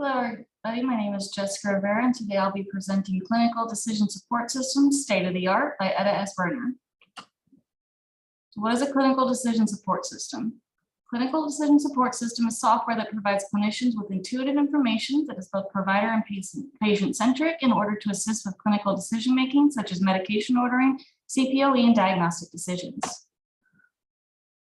Hello, everybody. My name is Jessica Rivera, and today I'll be presenting Clinical Decision Support Systems State of the Art by Etta S. Berner. So what is a clinical decision support system? Clinical decision support system is software that provides clinicians with intuitive information that is both provider and patient-centric in order to assist with clinical decision-making, such as medication ordering, CPOE, and diagnostic decisions.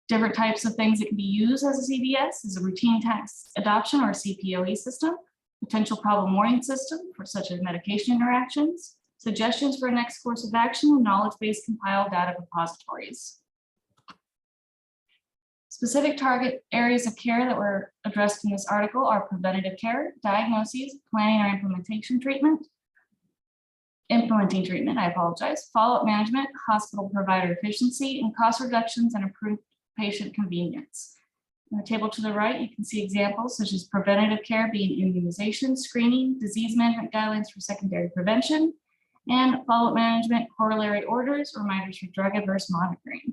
Different types of things that can be used as a CDS is a routine task adoption or CPOE system, potential problem warning system for such as medication interactions, suggestions for a next course of action, and knowledge-based compiled data repositories. Specific target areas of care that were addressed in this article are preventative care, diagnoses, planning or implementing treatment, follow-up management, hospital provider efficiency, and cost reductions and improved patient convenience. In the table to the right, you can see examples such as preventative care being immunization, screening, disease management guidelines for secondary prevention, and follow-up management, corollary orders, reminders for drug adverse monitoring.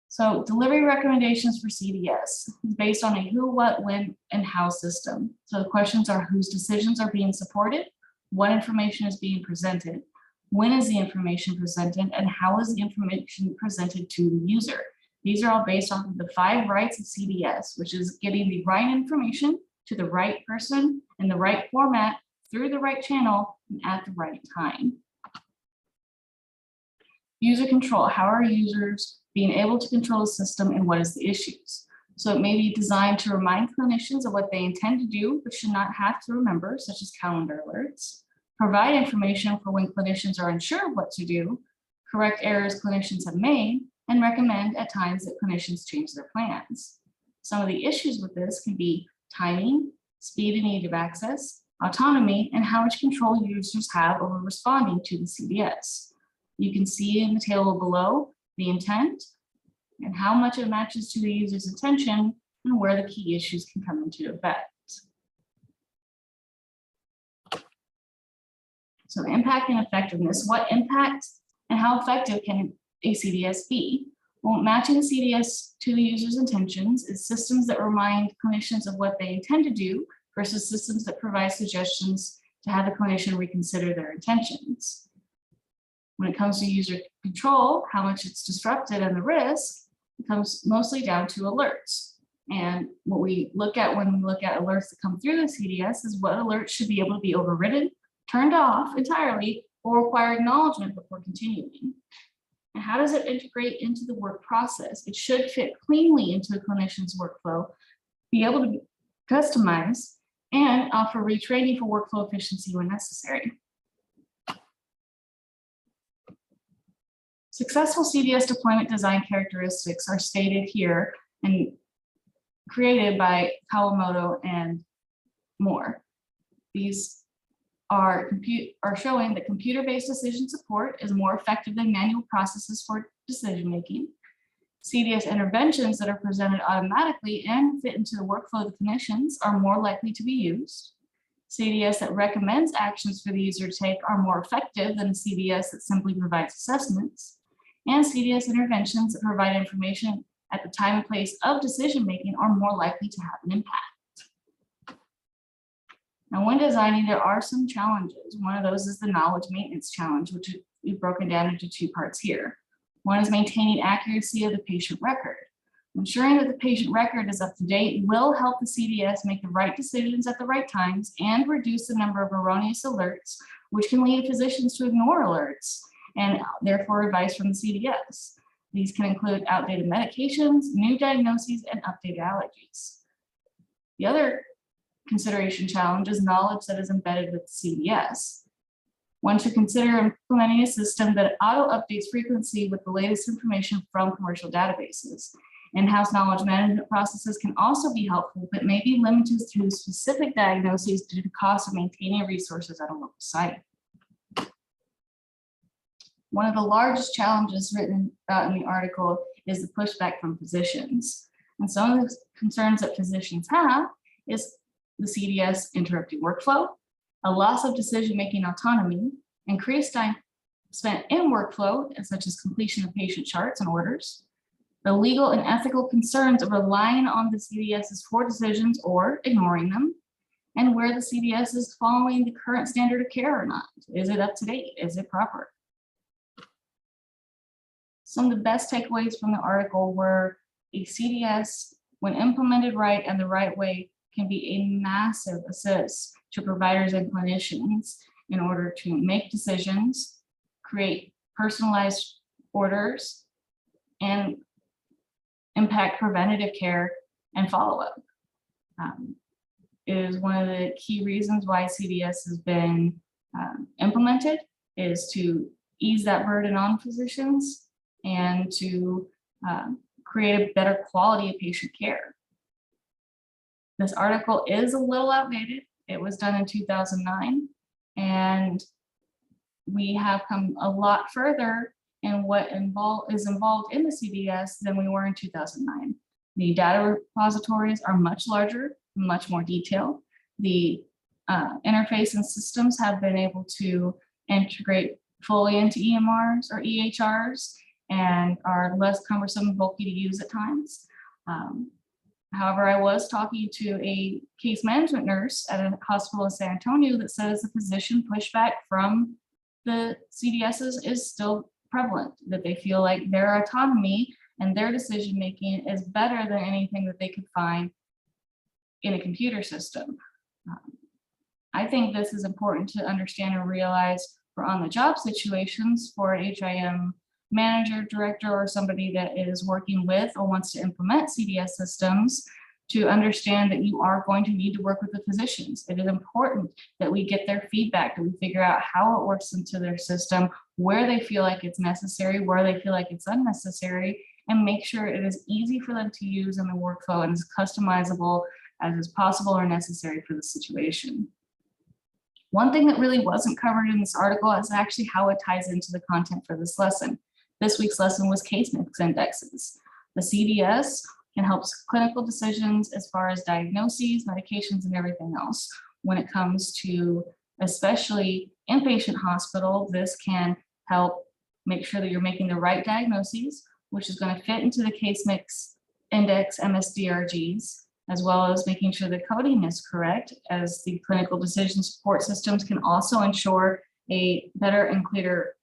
So delivery recommendations for CDS is based on a who, what, when, and how system. So the questions are whose decisions are being supported, what information is being presented, when is the information presented, and how is the information presented to the user. These are all based off of the 5 rights of CDS, which is getting the right information to the right person in the right format, through the right channel, and at the right time. User control. How are users being able to control the system, and what is the issues? So it may be designed to remind clinicians of what they intend to do, but should not have to remember, such as calendar alerts. Provide information for when clinicians are unsure of what to do, correct errors clinicians have made, and recommend at times that clinicians change their plans. Some of the issues with this can be timing, speed and ease of access, autonomy, and how much control users have over responding to the CDS. You can see in the table below the intent and how much it matches to the user's intention and where the key issues can come into effect. So impact and effectiveness. What impact and how effective can a CDS be? Well, matching the CDS to the user's intentions is systems that remind clinicians of what they intend to do versus systems that provide suggestions to have the clinician reconsider their intentions. When it comes to user control, how much it's disrupted and the risk, it comes mostly down to alerts. And what we look at when we look at alerts that come through the CDS is what alerts should be able to be overridden, turned off entirely, or require acknowledgement before continuing. And how does it integrate into the work process? It should fit cleanly into a clinician's workflow, be able to customize, and offer retraining for workflow efficiency when necessary. Successful CDS deployment design characteristics are stated here and created by Kawamoto and Moore. These are showing that computer-based decision support is more effective than manual processes for decision-making. CDS interventions that are presented automatically and fit into the workflow of the clinicians are more likely to be used. CDS that recommends actions for the user to take are more effective than a CDS that simply provides assessments. And CDS interventions that provide information at the time and place of decision-making are more likely to have an impact. Now, when designing, there are some challenges. One of those is the knowledge maintenance challenge, which we've broken down into 2 parts here. One is maintaining accuracy of the patient record. Ensuring that the patient record is up to date will help the CDS make the right decisions at the right times and reduce the number of erroneous alerts, which can lead physicians to ignore alerts and therefore advice from the CDS. These can include outdated medications, new diagnoses, and updated allergies. The other consideration challenge is knowledge that is embedded with CDS. One should consider implementing a system that auto updates frequency with the latest information from commercial databases. In-house knowledge management processes can also be helpful, but may be limited to specific diagnoses due to cost of maintaining resources at a local site. One of the largest challenges written about in the article is the pushback from physicians. And some of the concerns that physicians have is the CDS interrupting workflow, a loss of decision-making autonomy, increased time spent in workflow, such as completion of patient charts and orders, the legal and ethical concerns of relying on the CDSs for decisions or ignoring them, and where the CDS is following the current standard of care or not. Is it up to date? Is it proper? Some of the best takeaways from the article were a CDS, when implemented right and the right way, can be a massive assist to providers and clinicians in order to make decisions, create personalized orders, and impact preventative care and follow-up. It is one of the key reasons why CDS has been implemented, is to ease that burden on physicians and to create a better quality of patient care. This article is a little outdated. It was done in 2009, and we have come a lot further in what is involved in the CDS than we were in 2009. The data repositories are much larger, much more detailed. The interface and systems have been able to integrate fully into EMRs or EHRs and are less cumbersome and bulky to use at times. However, I was talking to a case management nurse at a hospital in San Antonio that says the physician pushback from the CDSs is still prevalent, that they feel like their autonomy and their decision-making is better than anything that they could find in a computer system. I think this is important to understand and realize for on-the-job situations for an HIM manager, director, or somebody that is working with or wants to implement CDS systems, to understand that you are going to need to work with the physicians. It is important that we get their feedback, that we figure out how it works into their system, where they feel like it's necessary, where they feel like it's unnecessary, and make sure it is easy for them to use in the workflow and as customizable as is possible or necessary for the situation. One thing that really wasn't covered in this article is actually how it ties into the content for this lesson. This week's lesson was case mix indexes. The CDS can help clinical decisions as far as diagnoses, medications, and everything else. When it comes to especially inpatient hospital, this can help make sure that you're making the right diagnoses, which is going to fit into the case mix index MSDRGs, as well as making sure the coding is correct, as the clinical decision support systems can also ensure a better and clearer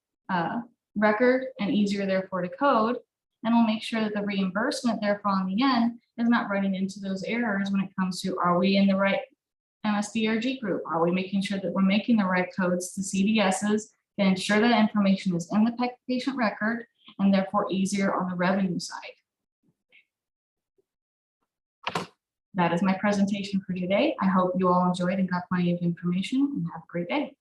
record and easier therefore to code, and we'll make sure that the reimbursement therefore on the end is not running into those errors when it comes to, are we in the right MSDRG group? Are we making sure that we're making the right codes to CDSs and ensure that information is in the patient record and therefore easier on the revenue side? That is my presentation for today. I hope you all enjoyed and got plenty of information, and have a great day.